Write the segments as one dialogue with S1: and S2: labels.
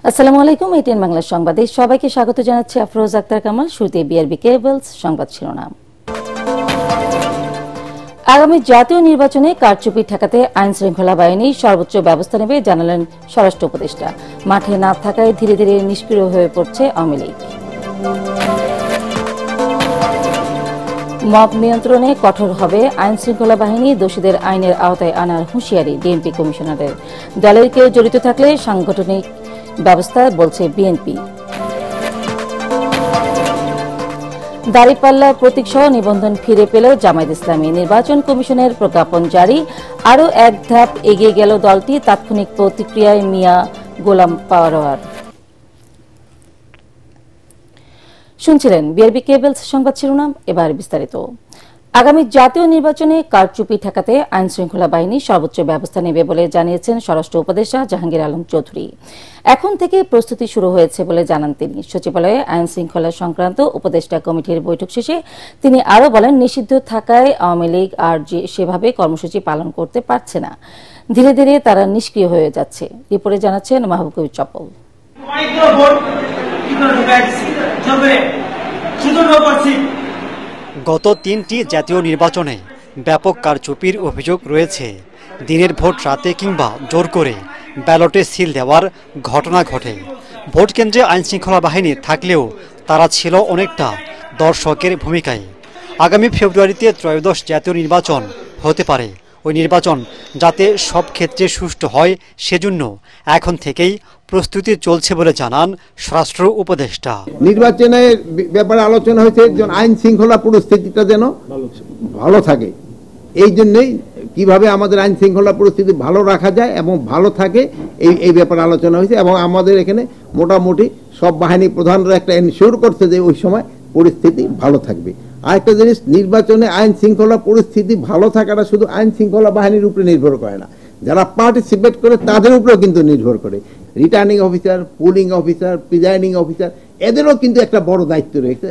S1: আসসালামু আলাইকুম, এটিএন বাংলা সংবাদে সবাইকে স্বাগত জানাচ্ছি। আফরোজ আক্তার কামাল। শুরুতে বিআরবি কেবলস সংবাদ শিরোনাম। আগামী জাতীয় নির্বাচনে কারচুপি ঠেকাতে আইন শৃঙ্খলা বাহিনী সর্বোচ্চ ব্যবস্থা নেবে জানালেন স্বরাষ্ট্র উপদেষ্টা। মাঠে না থাকায় ধীরে ধীরে নিষ্ক্রিয় হয়ে পড়ছে আওয়ামী লীগ। মব নিয়ন্ত্রণে কঠোর হবে আইন শৃঙ্খলা বাহিনী, দোষীদের আইনের আওতায় আনার হুঁশিয়ারি ডিএমপি কমিশনারের। দলের কেউ জড়িত থাকলে সাংগঠনিক ব্যবস্থা বলছে বিএনপি। দাঁড়িপাল্লা প্রতীক সহ নিবন্ধন ফিরে পেল জামায়াত ইসলামী। নির্বাচন কমিশনের প্রজ্ঞাপন জারি, আরও এক ধাপ এগিয়ে গেল দলটি। তাৎক্ষণিক প্রতিক্রিয়ায় মিয়া গোলাম পাওয়ার। শুনছিলেন বিআরবি কেবলস সংবাদ শিরোনাম, এবার বিস্তারিত। আগামী জাতীয় নির্বাচনে কারচুপি ঠেকাতে আইন শৃঙ্খলা বাহিনী সর্বোচ্চ ব্যবস্থা নেবে বলে জানিয়েছেন স্বরাষ্ট্র উপদেষ্টা জাহাঙ্গীর আলম চৌধুরী। এখন থেকে প্রস্তুতি শুরু হয়েছে বলে জানান তিনি। সচিবালয়ে আইন শৃঙ্খলা সংক্রান্ত উপদেষ্টা কমিটির বৈঠক শেষে তিনি আরও বলেন, নিষিদ্ধ থাকায় আওয়ামী লীগ আর সেভাবে কর্মসূচি পালন করতে পারছে না। ধীরে ধীরে তারা নিষ্ক্রিয় হয়ে যাচ্ছে। রিপোর্টে জানাচ্ছেন মাহবুব কবির চপল।
S2: গত 3টি জাতীয় নির্বাচনে ব্যাপক কারচুপির অভিযোগ রয়েছে। দিনের ভোট রাতে কিংবা জোর করে ব্যালটে সিল দেওয়ার ঘটনা ঘটে। ভোট কেন্দ্রে আইনশৃঙ্খলা বাহিনী থাকলেও তারা ছিল অনেকটা দর্শকের ভূমিকায়। আগামী ফেব্রুয়ারিতে ত্রয়োদশ জাতীয় নির্বাচন হতে পারে। ওই নির্বাচন যাতে সব ক্ষেত্রে সুষ্ঠু হয় সেজন্য এখন থেকেই প্রস্তুতি চলছে বলে জানান স্বরাষ্ট্র উপদেষ্টা।
S3: নির্বাচনের ব্যাপারে আলোচনা হয়েছে যেন আইন শৃঙ্খলা পরিস্থিতিটা যেন ভালো থাকে। এই জন্যই কিভাবে আমাদের আইন শৃঙ্খলা পরিস্থিতি ভালো রাখা যায় এবং ভালো থাকে এই ব্যাপারে আলোচনা হয়েছে। এবং আমাদের এখানে মোটামুটি সব বাহিনী প্রধানরা একটা এনশিওর করছে যে ওই সময় পরিস্থিতি ভালো থাকবে। আরেকটা জিনিস, নির্বাচনে আইন শৃঙ্খলা পরিস্থিতি ভালো থাকাটা শুধু আইন শৃঙ্খলা বাহিনীর উপরে নির্ভর করে না, যারা পার্টিসিপেট করে তাদের উপরেও কিন্তু নির্ভর করে। Returning officer, pulling officer, presiding officer, এদেরও কিন্তু একটা বড় দায়িত্ব রয়েছে।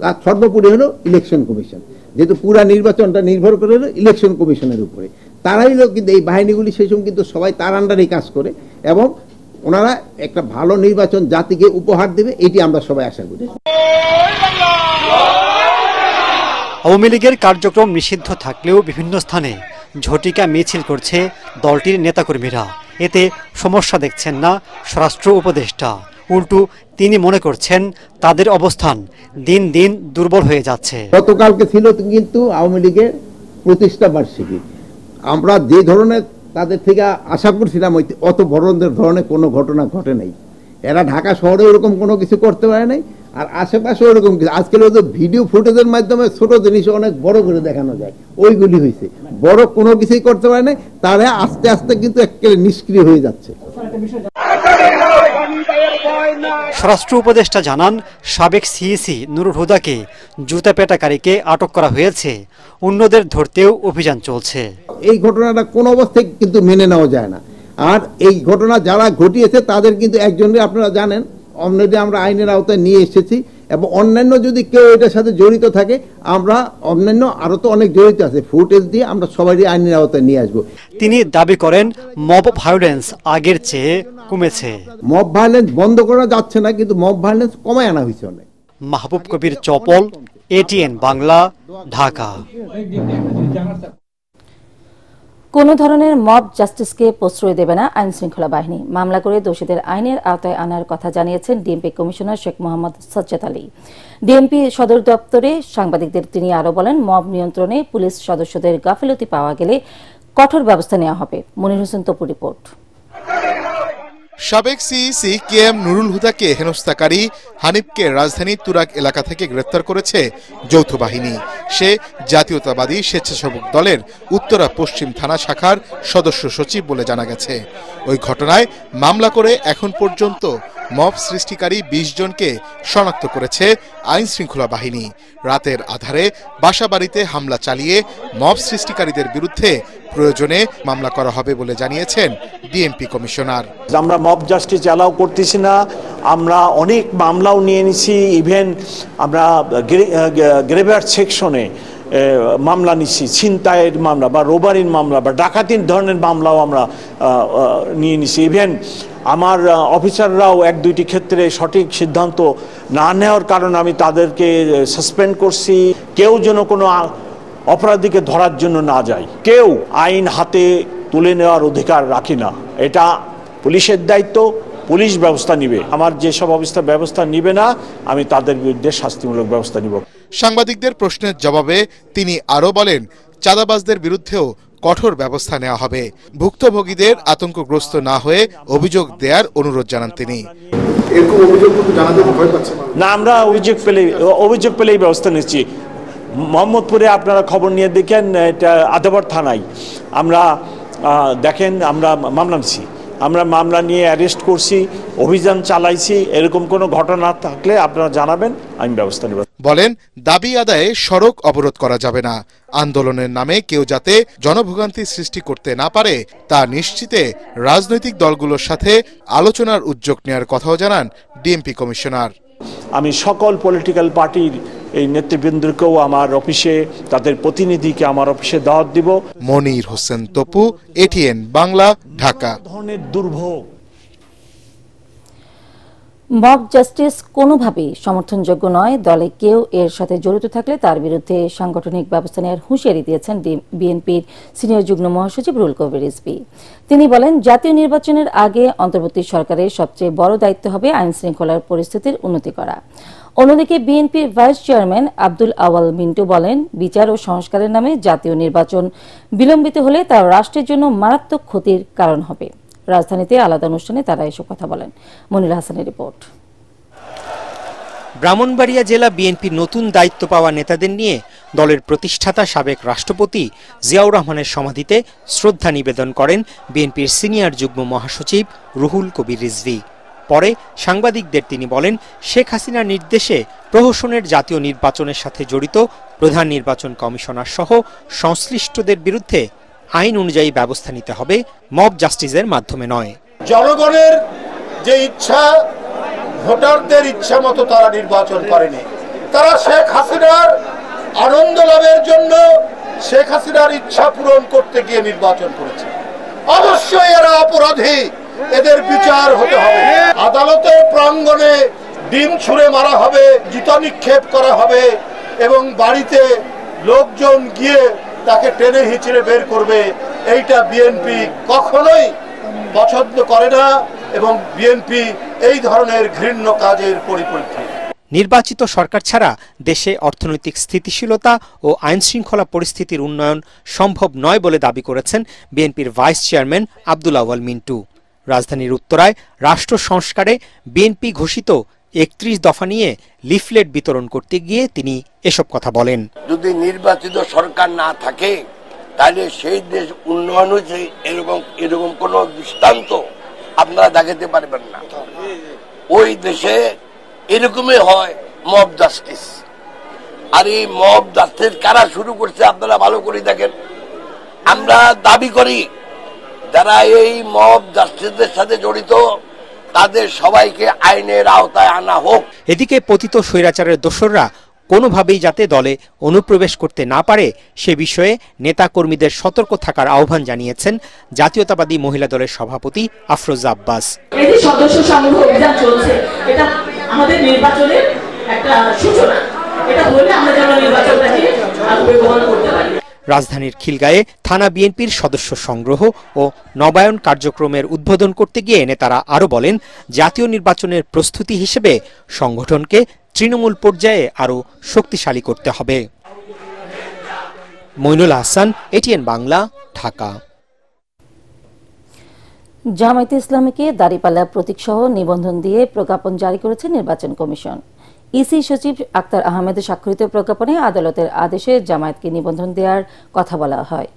S3: আর সর্বোপরি হলো ইলেকশন কমিশন, যেহেতু পুরা নির্বাচনটা নির্ভর করে হলো ইলেকশন কমিশনের উপরে। তারাই কিন্তু এই বাহিনীগুলি সেই সময় কিন্তু সবাই তার আন্ডারেই কাজ করে এবং ওনারা একটা ভালো নির্বাচন জাতিকে উপহার দেবে, এটি আমরা সবাই আশা করি।
S2: আওয়ামী লীগের কার্যক্রম নিষিদ্ধ থাকলেও বিভিন্ন স্থানে ঝটিকা মিছিল করছে দলটির নেতাকর্মীরা। এতে সমস্যা দেখছেন না স্বরাষ্ট্র উপদেষ্টা। উল্টো তিনি মনে করছেন তাদের অবস্থান দিন দিন দুর্বল হয়ে যাচ্ছে।
S3: গতকালকে ছিল কিন্তু আওয়ামী লীগের প্রতিষ্ঠা বার্ষিকী। আমরা যে ধরনের তাদের থেকে আশা করছিলাম অত বড় ধরনের কোনো ঘটনা ঘটে নাই। এরা ঢাকা শহরে ওরকম কোনো কিছু করতে পারে নাই, আর আশেপাশে ওরকম কিছু আজকাল ওদের ভিডিও ফুটেজের মাধ্যমে ছোট জিনিস অনেক বড় করে দেখানো যায়, ওইগুলি হয়েছে। বড় কোনো কিছুই করতে পারে নাই, তারা আস্তে আস্তে কিন্তু একেবারে নিষ্ক্রিয় হয়ে যাচ্ছে।
S2: স্বরাষ্ট্র উপদেষ্টা জানান, সাবেক সিইসি নুরুল হুদাকে জুতা পেটাকারীকে আটক করা হয়েছে। অন্যদের ধরতেও অভিযান চলছে।
S3: এই ঘটনাটা কোন অবস্থায় কিন্তু মেনে নেওয়া যায় না। আর এই ঘটনা যারা ঘটিয়েছে তাদের কিন্তু একজনের আপনারা জানেন অলরেডি আমরা আইনের আওতায় নিয়ে এসেছি, এবং অন্যান্য যদি কেউ এটার সাথে জড়িত থাকে আমরা অন্যান্য আরো তো অনেক জড়িত আছে, ফুটেজ দিয়ে আমরা সবাই আইনের আওতায় নিয়ে আসবো।
S2: তিনি দাবি করেন মব ভায়োলেন্স আগের চেয়ে কমেছে।
S3: মব ভায়োলেন্স বন্ধ করা যাচ্ছে না, কিন্তু মব ভায়োলেন্স কমায় আনা হয়েছে অনেক।
S2: মাহবুব কবির চপল, এটিএন বাংলা, ঢাকা।
S1: কোন ধরনের মব জাস্টিসকে প্রশ্রয় দেবে না আইন শৃঙ্খলা বাহিনী। মামলা করে দোষীদের আইনের আওতায় আনার কথা জানিয়েছেন DMP commissioner Sheikh Mohammad Sajjad Ali. DMP সদর দপ্তরে সাংবাদিকদের তিনি আরও বলেন, মব নিয়ন্ত্রণে পুলিশ সদস্যদের গাফিলতি পাওয়া গেলে কঠোর ব্যবস্থা নেওয়া হবে। মনির হোসেন তপু রিপোর্ট।
S4: সাবেক সিইসি কেএম নুরুল হুদাকে হেনস্থাকারী হানিফকে রাজধানীর তুরাগ এলাকা থেকে গ্রেফতার করেছে যৌথ বাহিনী। সে জাতীয়তাবাদী স্বেচ্ছাসেবক দলের উত্তরা পশ্চিম থানা শাখার সদস্য সচিব বলে জানা গেছে। ওই ঘটনায় মামলা করে এখন পর্যন্ত মব সৃষ্টিকারী ২০ জনকে শনাক্ত করেছে আইন শৃঙ্খলা বাহিনী। রাতের আধারে বাসাবাড়িতে হামলা চালিয়ে মব সৃষ্টিকারীদের বিরুদ্ধে প্রয়োজনে মামলা করা হবে বলে জানিয়েছেন ডিএমপি কমিশনার।
S5: আমরা মব জাস্টিস অ্যালাউ করতেছি না, আমরা অনেক মামলাও নিয়ে নিছি। ইভেন আমরা গ্রেভিয়ার্ড সেকশনে মামলা নিচ্ছি, ছিনতাইয়ের মামলা বা রোবারির মামলা বা ডাকাতির ধরনের মামলাও আমরা নিয়ে নিচ্ছি। ইভেন আমার অফিসাররাও এক দুইটি ক্ষেত্রে সঠিক সিদ্ধান্ত না নেওয়ার কারণে আমি তাদেরকে সাসপেন্ড করছি। কেউ যেন কোনো অপরাধীকে ধরার জন্য না যায়, কেউ আইন হাতে তুলে নেওয়ার অধিকার রাখি না। এটা পুলিশের দায়িত্ব, পুলিশ ব্যবস্থা নিবে। আমার যেসব ব্যবস্থা নিবে না, আমি তাদের বিরুদ্ধে শাস্তিমূলক ব্যবস্থা নিব।
S4: সাংবাদিকদের প্রশ্নের জবাবে তিনি আরও বলেন, চাঁদাবাজদের বিরুদ্ধেও কঠোর ব্যবস্থা নেওয়া হবে। ভুক্তভোগীদের আতঙ্কগ্রস্ত না হয়ে অভিযোগ দেওয়ার অনুরোধ জানান তিনি।
S5: না, আমরা অভিযোগ পেলেই ব্যবস্থা নিচ্ছি। মোহাম্মদপুরে আপনারা খবর নিয়ে দেখেন, এটা আদাবর থানায় আমরা দেখেন আমরা মামলা নিচ্ছি, আমরা মামলা নিয়ে অ্যারেস্ট করছি, অভিযান চালাইছি। এরকম কোনো ঘটনা থাকলে আপনারা জানাবেন, আমি ব্যবস্থা নেব।
S4: বলেন, দাবি আদায়ে সড়ক অবরোধ করা যাবে না। আন্দোলনের নামে কেউ যাতে জনভোগান্তি সৃষ্টি করতে না পারে তা নিশ্চিতে রাজনৈতিক দলগুলোর সাথে আলোচনার উদ্যোগ নেওয়ার কথাও জানান ডিএমপি কমিশনার।
S5: আমি সকল পলিটিক্যাল পার্টির এই নেতৃবৃন্দকেও আমার অফিসে, তাদের প্রতিনিধিকে আমার অফিসে দাওয়াত দিব।
S4: মনির হোসেন তপু, এটিএন বাংলা, ঢাকা।
S5: ধরনের দুর্ভোগ
S1: মব জাস্টিস কোনোভাবেই সমর্থনযোগ্য নয়। দলে কেউ এর সাথে জড়িত থাকলে তার বিরুদ্ধে সাংগঠনিক ব্যবস্থা নেওয়ার হুঁশিয়ারি দিয়েছেন বিএনপির সিনিয়র যুগ্ম মহাসচিব রুহুল কবির রিজভী। তিনি বলেন, জাতীয় নির্বাচনের আগে অন্তর্বর্তী সরকারের সবচেয়ে বড় দায়িত্ব হবে আইন শৃঙ্খলার পরিস্থিতির উন্নতি করা। অন্যদিকে বিএনপির ভাইস চেয়ারম্যান আব্দুল আওয়াল মিন্টু বলেন, বিচার ও সংস্কারের নামে জাতীয় নির্বাচন বিলম্বিত হলে তা রাষ্ট্রের জন্য মারাত্মক ক্ষতির কারণ হবে। রাজধানীতে আলাদা অনুষ্ঠানে তারা এসব কথা বলেন। মনির হাসানের রিপোর্ট।
S6: ব্রাহ্মণবাড়িয়া জেলা বিএনপির নতুন দায়িত্ব পাওয়া নেতাদের নিয়ে দলের প্রতিষ্ঠাতা সাবেক রাষ্ট্রপতি জিয়াউর রহমানের সমাধিতে শ্রদ্ধা নিবেদন করেন বিএনপির সিনিয়র যুগ্ম মহাসচিব রুহুল কবির রিজভী। পরে সাংবাদিকদের তিনি বলেন, শেখ হাসিনার নির্দেশে প্রহসনের জাতীয় নির্বাচনের সাথে জড়িত প্রধান নির্বাচন কমিশনার সহ সংশ্লিষ্টদের বিরুদ্ধে আইন অনুযায়ী ব্যবস্থা নিতে হবে, মব জাস্টিসের মাধ্যমে নয়।
S7: জনগণের যে ইচ্ছা, ভোটারদের ইচ্ছা মতো তারা নির্বাচন করেনি। তারা শেখ হাসিনার আনন্দ লাভের জন্য শেখ হাসিনার ইচ্ছা পূরণ করতে গিয়ে নির্বাচন করেছে। অবশ্যই এরা অপরাধী, এদের বিচার হতে হবে। আদালতের প্রাঙ্গণে ডিম ছুঁড়ে মারা হবে, জুতা নিক্ষেপ করা হবে এবং বাড়িতে লোকজন গিয়ে তাকে টেনে হিঁচড়ে বের করবে। এইটা বিএনপি কখনোই পছন্দ করে না এবং বিএনপি এই ধরনের ঘৃণ্য কাজের পরিপন্থী।
S6: নির্বাচিত সরকার ছাড়া দেশে অর্থনৈতিক স্থিতিশীলতা ও আইন শৃঙ্খলা পরিস্থিতির উন্নয়ন সম্ভব নয় বলে দাবি করেছেন বিএনপির ভাইস চেয়ারম্যান আব্দুল আওয়াল মিন্টু। রাজধানীর উত্তরায় রাষ্ট্র সংস্কারে বিএনপি ঘোষিত ৩১ দফা নিয়ে লিফলেট বিতরণ করতে গিয়ে তিনি এসব কথা বলেন।
S8: যদি নির্বাচিত সরকার না থাকে তাহলে সেই দেশ উন্নয়ন হয়েছে এরকম কোন দৃষ্টান্ত আপনারা দেখাতে পারবেন না। ওই দেশে এরকমই হয় মব জাস্টিস। আর এই মব জাস্টিস কারা শুরু করছে আপনারা ভালো করে দেখেন। আমরা দাবি করি যারা এই মব জাস্টিসের সাথে জড়িত তাদের সবাইকে আইনের আওতায় আনা হোক।
S6: এদিকে পতিত স্বৈরাচারের দোসররা কোনোভাবেই যাতে দলে অনুপ্রবেশ করতে না পারে সে বিষয়ে নেতা কর্মীদের সতর্ক থাকার আহ্বান জানিয়েছেন জাতীয়তাবাদী মহিলা দলের সভাপতি আফরোজা আব্বাস।
S9: এই যে সদস্য সংগ্রহ অভিযান চলছে, এটা আমাদের নির্বাচনের একটা সূচনা। এটা হলে আমরা যেন নির্বাচনটাকে গ্রহণ করতে পারি।
S6: রাজধানীর খিলগাঁয়ে থানা বিএনপির সদস্য সংগ্রহ ও নবায়ন কার্যক্রমের উদ্বোধন করতে গিয়ে নেতারা আরও বলেন, জাতীয় নির্বাচনের প্রস্তুতি হিসেবে সংগঠনকে তৃণমূল পর্যায়ে আরও শক্তিশালী করতে হবে। মইনুল হাসান, এটিএন বাংলা, ঢাকা।
S1: জামায়াতে ইসলামীকে দাঁড়িপাল্লা প্রতীকসহ নিবন্ধন দিয়ে প্রজ্ঞাপন জারি করেছে নির্বাচন কমিশন। ইসি সচিব আক্তার আহমেদের স্বাক্ষরিত প্রজ্ঞাপনে আদালতের আদেশে জামায়াতকে নিবন্ধন দেওয়ার কথা বলা হয়।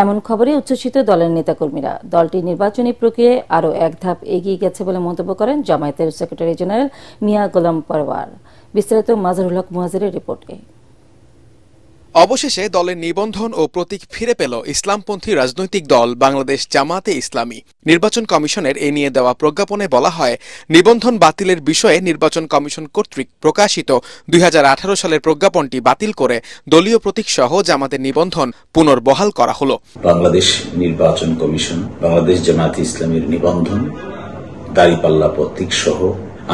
S1: এমন খবরে উচ্ছ্বসিত দলের নেতাকর্মীরা। দলটি নির্বাচনী প্রক্রিয়ায় আরও এক ধাপ এগিয়ে গেছে বলে মন্তব্য করেন জামায়াতের সেক্রেটারি জেনারেল মিয়া গোলাম পরওয়ার। বিস্তারিত মাজহারুল হক মুহাজিরের রিপোর্টে।
S10: অবশেষে দলের নিবন্ধন ও প্রতীক ফিরে পেল ইসলামপন্থী রাজনৈতিক দল বাংলাদেশ জামাতে ইসলামী। নির্বাচন কমিশনের এ নিয়ে দেওয়া প্রজ্ঞাপনে বলা হয়, নিবন্ধন বাতিলের বিষয়ে নির্বাচন কমিশন কর্তৃক প্রকাশিত 2018 সালের প্রজ্ঞাপনটি বাতিল করে দলীয় প্রতীক সহ জামাতের নিবন্ধন পুনর্বহাল করা হলো।
S11: বাংলাদেশ নির্বাচন কমিশন বাংলাদেশ জামাতে ইসলামীর নিবন্ধন দাঁড়িপাল্লা প্রতীক সহ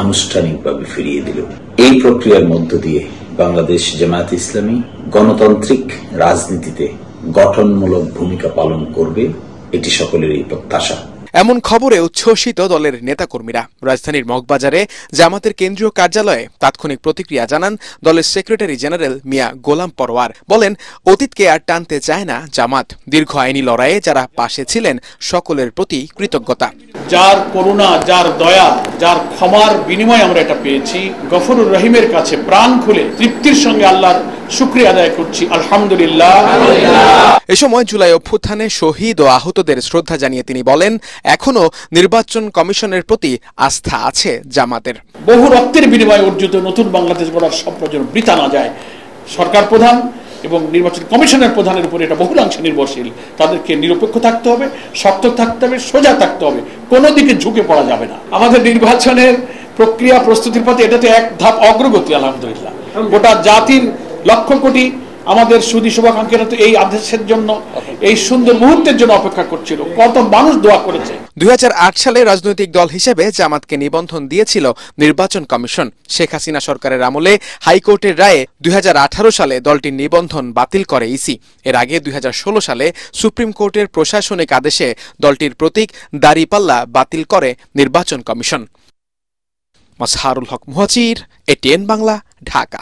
S11: আনুষ্ঠানিকভাবে ফিরিয়ে দিল। এই প্রক্রিয়ার মধ্য দিয়ে বাংলাদেশ জামায়াতে ইসলামী গণতান্ত্রিক রাজনীতিতে গঠনমূলক ভূমিকা পালন করবে, এটি সকলেরই প্রত্যাশা।
S10: এমন খবরে উচ্ছ্বসিত দলের নেতাকর্মীরা। রাজধানীর মগবাজারে জামাতের কেন্দ্রীয় কার্যালয়ে তাৎক্ষণিক প্রতিক্রিয়া জানান দলের সেক্রেটারি জেনারেল মিয়া গোলাম পরোয়ার। বলেন, অতীতকে আর টানতে চায় না জামাত। দীর্ঘ আইনি লড়াইয়ে যারা পাশে ছিলেন সকলের প্রতি কৃতজ্ঞতা।
S5: যার করুণা, যার দয়া, যার ক্ষমার বিনিময়ে আমরা এটা পেয়েছি, গফুরুর রহিমের কাছে প্রাণ খুলে তৃপ্তির সঙ্গে আল্লাহর শুকরিয়া আদায় করছি, আলহামদুলিল্লাহ।
S10: এ সময় জুলাই অভ্যুত্থানে শহীদ ও আহতদের শ্রদ্ধা জানিয়ে তিনি বলেন, এখনো নির্বাচন কমিশনের প্রতি আস্থা আছে জামাতের।
S5: বহু রক্তের বিনিময়ে অর্জিত নতুন বাংলাদেশ গড়ার স্বপ্ন যেন বৃথা না যায়। সরকার প্রধান এবং নির্বাচন কমিশনের প্রধানের উপর এটা বহুলাংশে নির্ভরশীল। তাদেরকে নিরপেক্ষ থাকতে হবে, শক্ত থাকতে হবে, সোজা থাকতে হবে, কোনো দিকে ঝুঁকে পড়া যাবে না। আমাদের নির্বাচনের প্রক্রিয়া প্রস্তুতির পথে এটাতে এক ধাপ অগ্রগতি, আলহামদুলিল্লাহ। গোটা জাতির লক্ষ কোটি আমাদের সুধী শুভাকাঙ্ক্ষীরা তো এই আদেশের জন্য, এই সুন্দর মুহূর্তের জন্য অপেক্ষা করছিল। কত মানুষ দোয়া করেছে।
S10: 2008 সালে রাজনৈতিক দল হিসেবে জামাতকে নিবন্ধন দিয়েছিল নির্বাচন কমিশন। শেখ হাসিনা সরকারের আমলে হাইকোর্টের রায়ে 2018 সালে দলটির নিবন্ধন বাতিল করে ইসি। এর আগে 2016 সালে সুপ্রিম কোর্টের প্রশাসনিক আদেশে দলটির প্রতীক দাঁড়িপাল্লা বাতিল করে নির্বাচন কমিশন। মাজহারুল হক মুহাজির, এটিএন বাংলা, ঢাকা।